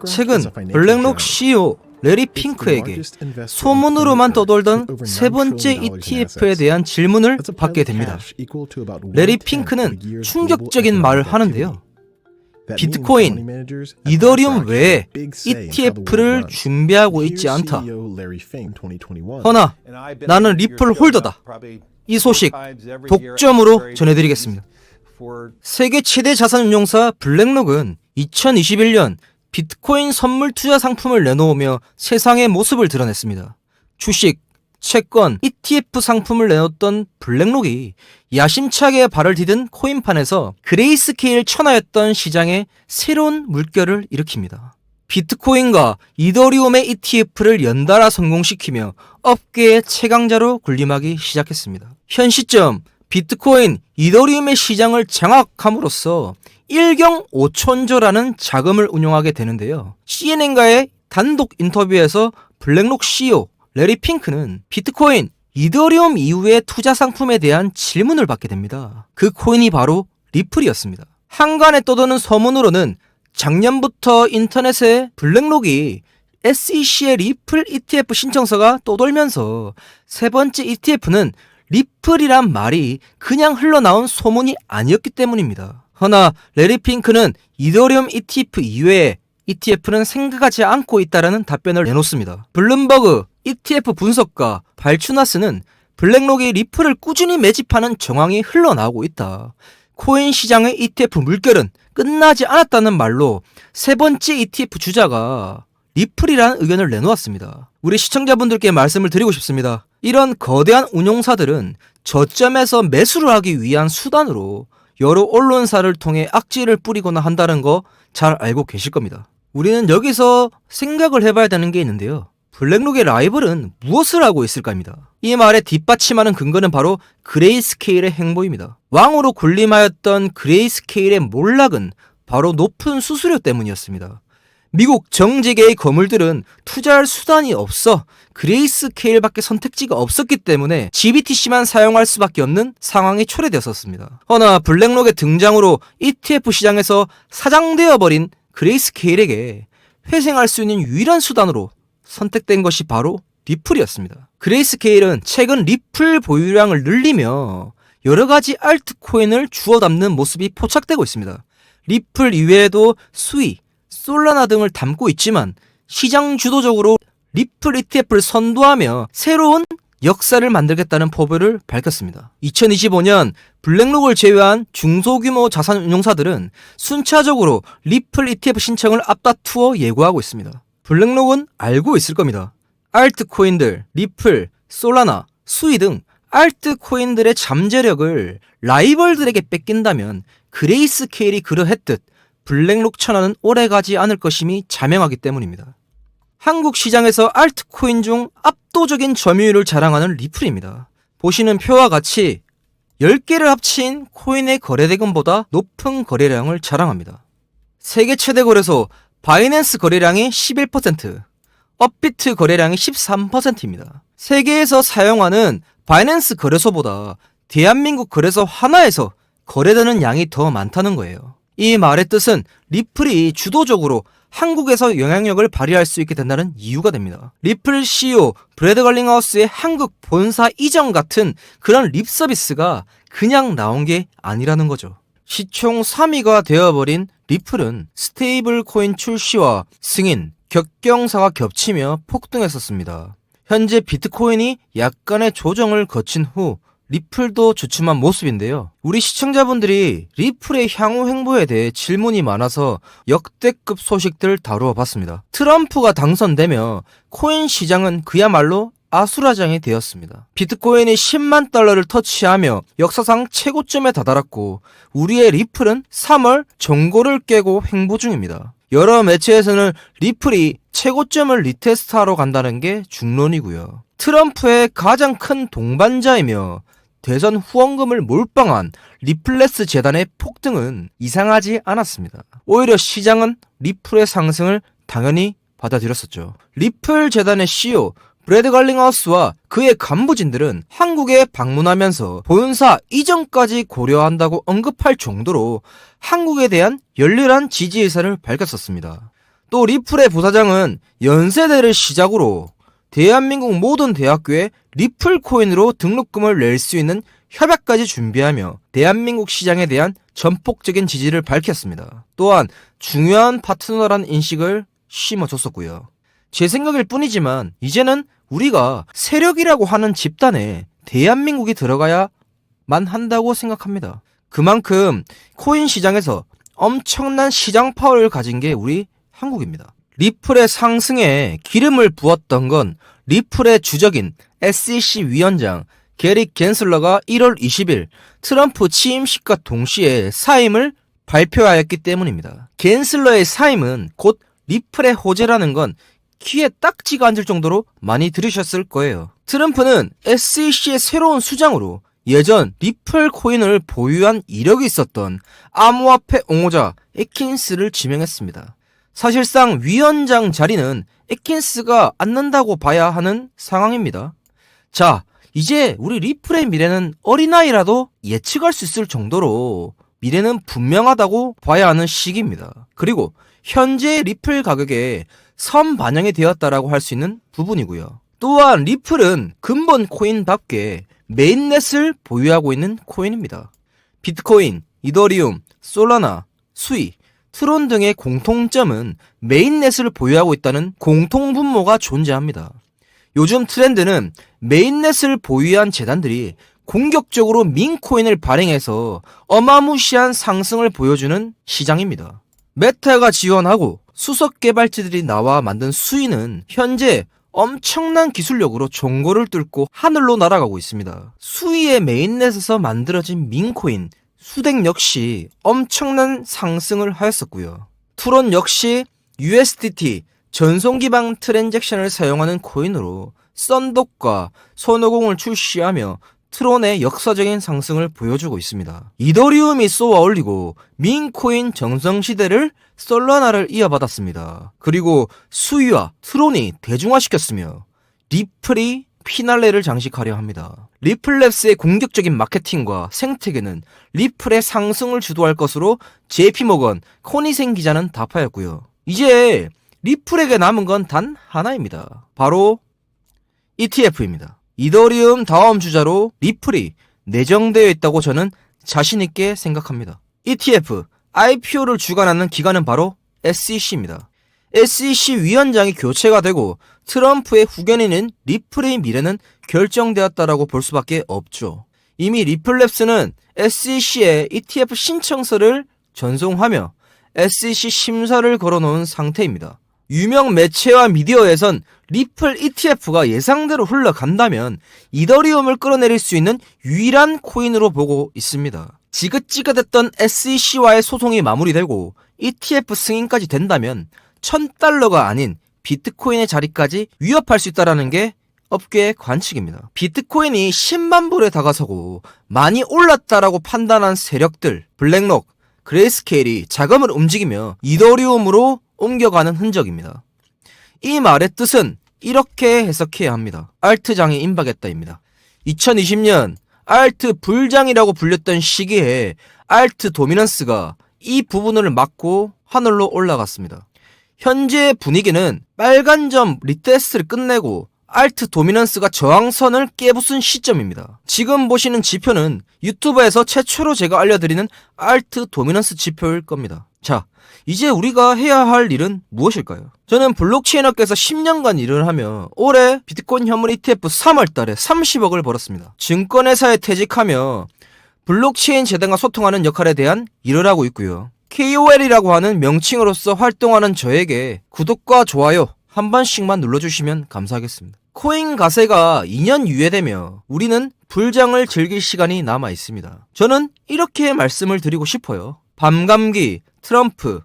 최근 블랙록 CEO 레리 핑크에게 소문으로만 떠돌던 세 번째 ETF에 대한 질문을 받게 됩니다. 레리 핑크는 충격적인 말을 하는데요. 비트코인, 이더리움 외에 ETF를 준비하고 있지 않다. 허나 나는 리플 홀더다. 이 소식 독점으로 전해드리겠습니다. 세계 최대 자산운용사 블랙록은 2021년 비트코인 선물 투자 상품을 내놓으며 세상의 모습을 드러냈습니다. 주식, 채권, ETF 상품을 내놓던 블랙록이 야심차게 발을 디딘 코인판에서 그레이스케일 천하였던 시장에 새로운 물결을 일으킵니다. 비트코인과 이더리움의 ETF를 연달아 성공시키며 업계의 최강자로 군림하기 시작했습니다. 현 시점 비트코인, 이더리움의 시장을 장악함으로써 1경 5천조라는 자금을 운용하게 되는데요. CNN과의 단독 인터뷰에서 블랙록 CEO 레리 핑크는 비트코인, 이더리움 이후의 투자 상품에 대한 질문을 받게 됩니다. 그 코인이 바로 리플이었습니다. 한간에 떠도는 소문으로는 작년부터 인터넷에 블랙록이 SEC의 리플 ETF 신청서가 떠돌면서 세 번째 ETF는 리플이란 말이 그냥 흘러나온 소문이 아니었기 때문입니다. 허나 레리 핑크는 이더리움 ETF 이외에 ETF는 생각하지 않고 있다라는 답변을 내놓습니다. 블룸버그 ETF 분석가 발추나스는 블랙록이 리플을 꾸준히 매집하는 정황이 흘러나오고 있다. 코인 시장의 ETF 물결은 끝나지 않았다는 말로 세 번째 ETF 주자가 리플이라는 의견을 내놓았습니다. 우리 시청자분들께 말씀을 드리고 싶습니다. 이런 거대한 운용사들은 저점에서 매수를 하기 위한 수단으로 여러 언론사를 통해 악재를 뿌리거나 한다는 거 잘 알고 계실 겁니다. 우리는 여기서 생각을 해봐야 되는 게 있는데요. 블랙록의 라이벌은 무엇을 하고 있을까입니다. 이 말에 뒷받침하는 근거는 바로 그레이스케일의 행보입니다. 왕으로 군림하였던 그레이스케일의 몰락은 바로 높은 수수료 때문이었습니다. 미국 정재계의 거물들은 투자할 수단이 없어 그레이스케일밖에 선택지가 없었기 때문에 GBTC만 사용할 수밖에 없는 상황이 초래되었습니다. 허나 블랙록의 등장으로 ETF 시장에서 사장되어버린 그레이스케일에게 회생할 수 있는 유일한 수단으로 선택된 것이 바로 리플이었습니다. 그레이스케일은 최근 리플 보유량을 늘리며 여러가지 알트코인을 주워 담는 모습이 포착되고 있습니다. 리플 이외에도 수이, 솔라나 등을 담고 있지만 시장 주도적으로 리플 ETF를 선도하며 새로운 역사를 만들겠다는 포부를 밝혔습니다. 2025년 블랙록을 제외한 중소규모 자산운용사들은 순차적으로 리플 ETF 신청을 앞다투어 예고하고 있습니다. 블랙록은 알고 있을 겁니다. 알트코인들, 리플, 솔라나, 수이 등 알트코인들의 잠재력을 라이벌들에게 뺏긴다면 그레이스케일이 그러했듯 블랙록 천하는 오래가지 않을 것임이 자명하기 때문입니다. 한국 시장에서 알트코인 중 압도적인 점유율을 자랑하는 리플입니다. 보시는 표와 같이 10개를 합친 코인의 거래대금보다 높은 거래량을 자랑합니다. 세계 최대 거래소 바이낸스 거래량이 11%, 업비트 거래량이 13%입니다. 세계에서 사용하는 바이낸스 거래소보다 대한민국 거래소 하나에서 거래되는 양이 더 많다는 거예요. 이 말의 뜻은 리플이 주도적으로 한국에서 영향력을 발휘할 수 있게 된다는 이유가 됩니다. 리플 CEO 브래드 걸링하우스의 한국 본사 이전 같은 그런 립 서비스가 그냥 나온 게 아니라는 거죠. 시총 3위가 되어버린 리플은 스테이블 코인 출시와 승인, 격경사가 겹치며 폭등했었습니다. 현재 비트코인이 약간의 조정을 거친 후 리플도 주춤한 모습인데요. 우리 시청자분들이 리플의 향후 행보에 대해 질문이 많아서 역대급 소식들 다루어 봤습니다. 트럼프가 당선되며 코인 시장은 그야말로 아수라장이 되었습니다. 비트코인이 10만 달러를 터치하며 역사상 최고점에 다다랐고 우리의 리플은 3월 정고를 깨고 횡보 중입니다. 여러 매체에서는 리플이 최고점을 리테스트하러 간다는 게 중론이고요. 트럼프의 가장 큰 동반자이며 대선 후원금을 몰빵한 리플레스 재단의 폭등은 이상하지 않았습니다. 오히려 시장은 리플의 상승을 당연히 받아들였었죠. 리플 재단의 CEO 브래드 걸링하우스와 그의 간부진들은 한국에 방문하면서 본사 이전까지 고려한다고 언급할 정도로 한국에 대한 열렬한 지지 의사를 밝혔었습니다. 또 리플의 부사장은 연세대를 시작으로 대한민국 모든 대학교에 리플 코인으로 등록금을 낼 수 있는 협약까지 준비하며 대한민국 시장에 대한 전폭적인 지지를 밝혔습니다. 또한 중요한 파트너라는 인식을 심어줬었고요. 제 생각일 뿐이지만 이제는 우리가 세력이라고 하는 집단에 대한민국이 들어가야만 한다고 생각합니다. 그만큼 코인 시장에서 엄청난 시장 파워를 가진 게 우리 한국입니다. 리플의 상승에 기름을 부었던 건 리플의 주적인 SEC 위원장 게리 겐슬러가 1월 20일 트럼프 취임식과 동시에 사임을 발표하였기 때문입니다. 겐슬러의 사임은 곧 리플의 호재라는 건 귀에 딱지가 앉을 정도로 많이 들으셨을 거예요. 트럼프는 SEC의 새로운 수장으로 예전 리플 코인을 보유한 이력이 있었던 암호화폐 옹호자 애킨스를 지명했습니다. 사실상 위원장 자리는 애킨스가 앉는다고 봐야 하는 상황입니다. 자, 이제 우리 리플의 미래는 어린아이라도 예측할 수 있을 정도로 미래는 분명하다고 봐야 하는 시기입니다. 그리고 현재 리플 가격에 선반영이 되었다라고 할 수 있는 부분이고요. 또한 리플은 근본 코인답게 메인넷을 보유하고 있는 코인입니다. 비트코인, 이더리움, 솔라나, 수이, 트론 등의 공통점은 메인넷을 보유하고 있다는 공통분모가 존재합니다. 요즘 트렌드는 메인넷을 보유한 재단들이 공격적으로 민코인을 발행해서 어마무시한 상승을 보여주는 시장입니다. 메타가 지원하고 수석 개발자들이 나와 만든 수이는 현재 엄청난 기술력으로 종고를 뚫고 하늘로 날아가고 있습니다. 수이의 메인넷에서 만들어진 민코인 수덱 역시 엄청난 상승을 하였었고요. 트론 역시 USDT 전송 기반 트랜잭션을 사용하는 코인으로 썬독과 손오공을 출시하며 트론의 역사적인 상승을 보여주고 있습니다. 이더리움이 쏘아 올리고 민코인 정성시대를 솔라나를 이어받았습니다. 그리고 수이와 트론이 대중화시켰으며 리플이 피날레를 장식하려 합니다. 리플랩스의 공격적인 마케팅과 생태계는 리플의 상승을 주도할 것으로 JP모건 코니센 기자는 답하였고요. 이제 리플에게 남은 건 단 하나입니다. 바로 ETF입니다. 이더리움 다음 주자로 리플이 내정되어 있다고 저는 자신있게 생각합니다. ETF, IPO를 주관하는 기관은 바로 SEC입니다. SEC 위원장이 교체가 되고 트럼프의 후견인인 리플의 미래는 결정되었다라고 볼 수밖에 없죠. 이미 리플랩스는 SEC에 ETF 신청서를 전송하며 SEC 심사를 걸어놓은 상태입니다. 유명 매체와 미디어에선 리플 ETF가 예상대로 흘러간다면 이더리움을 끌어내릴 수 있는 유일한 코인으로 보고 있습니다. 지긋지긋했던 SEC와의 소송이 마무리되고 ETF 승인까지 된다면 $1000가 아닌 비트코인의 자리까지 위협할 수 있다는 게 업계의 관측입니다. 비트코인이 10만 불에 다가서고 많이 올랐다라고 판단한 세력들, 블랙록, 그레이스케일이 자금을 움직이며 이더리움으로 옮겨가는 흔적입니다. 이 말의 뜻은 이렇게 해석해야 합니다. 알트장이 임박했다입니다. 2020년 알트 불장이라고 불렸던 시기에 알트 도미넌스가 이 부분을 막고 하늘로 올라갔습니다. 현재 분위기는 빨간 점 리테스트를 끝내고 알트 도미넌스가 저항선을 깨부순 시점입니다. 지금 보시는 지표는 유튜브에서 최초로 제가 알려드리는 알트 도미넌스 지표일 겁니다. 자, 이제 우리가 해야 할 일은 무엇일까요? 저는 블록체인 업계에서 10년간 일을 하며 올해 비트코인 현물 ETF 3월달에 30억을 벌었습니다. 증권회사에 퇴직하며 블록체인 재단과 소통하는 역할에 대한 일을 하고 있고요. KOL이라고 하는 명칭으로서 활동하는 저에게 구독과 좋아요 한 번씩만 눌러주시면 감사하겠습니다. 코인 가세가 2년 유예되며 우리는 불장을 즐길 시간이 남아 있습니다. 저는 이렇게 말씀을 드리고 싶어요. 밤감기, 트럼프,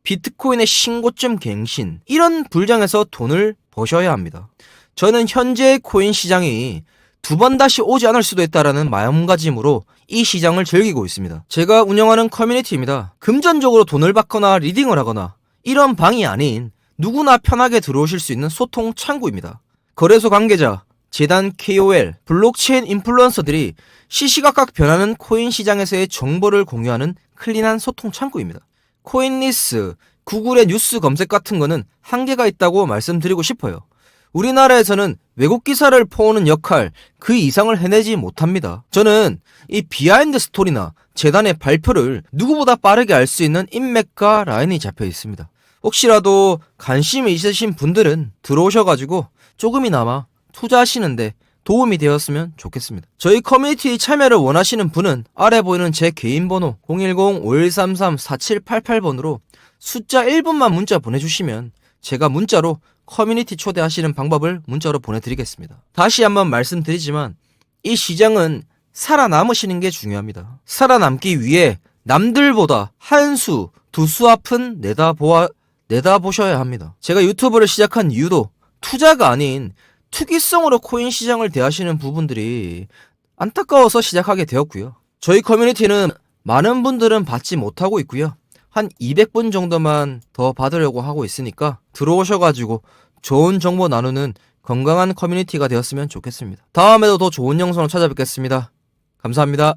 비트코인의 신고점 갱신, 이런 불장에서 돈을 버셔야 합니다. 저는 현재의 코인 시장이 두 번 다시 오지 않을 수도 있다라는 마음가짐으로 이 시장을 즐기고 있습니다. 제가 운영하는 커뮤니티입니다. 금전적으로 돈을 받거나 리딩을 하거나 이런 방이 아닌 누구나 편하게 들어오실 수 있는 소통 창구입니다. 거래소 관계자, 재단 KOL, 블록체인 인플루언서들이 시시각각 변하는 코인 시장에서의 정보를 공유하는 클린한 소통 창구입니다. 코인리스, 구글의 뉴스 검색 같은 거는 한계가 있다고 말씀드리고 싶어요. 우리나라에서는 외국 기사를 퍼오는 역할 그 이상을 해내지 못합니다. 저는 이 비하인드 스토리나 재단의 발표를 누구보다 빠르게 알 수 있는 인맥과 라인이 잡혀 있습니다. 혹시라도 관심이 있으신 분들은 들어오셔가지고 조금이나마 투자하시는데 도움이 되었으면 좋겠습니다. 저희 커뮤니티 참여를 원하시는 분은 아래 보이는 제 개인 번호 010-5133-4788번으로 숫자 1번만 문자 보내주시면 제가 문자로 커뮤니티 초대하시는 방법을 문자로 보내드리겠습니다. 다시 한번 말씀드리지만 이 시장은 살아남으시는 게 중요합니다. 살아남기 위해 남들보다 한 수, 두 수 앞은 내다보셔야 합니다. 제가 유튜브를 시작한 이유도 투자가 아닌 투기성으로 코인 시장을 대하시는 부분들이 안타까워서 시작하게 되었고요. 저희 커뮤니티는 많은 분들은 받지 못하고 있고요. 한 200분 정도만 더 받으려고 하고 있으니까 들어오셔가지고 좋은 정보 나누는 건강한 커뮤니티가 되었으면 좋겠습니다. 다음에도 더 좋은 영상으로 찾아뵙겠습니다. 감사합니다.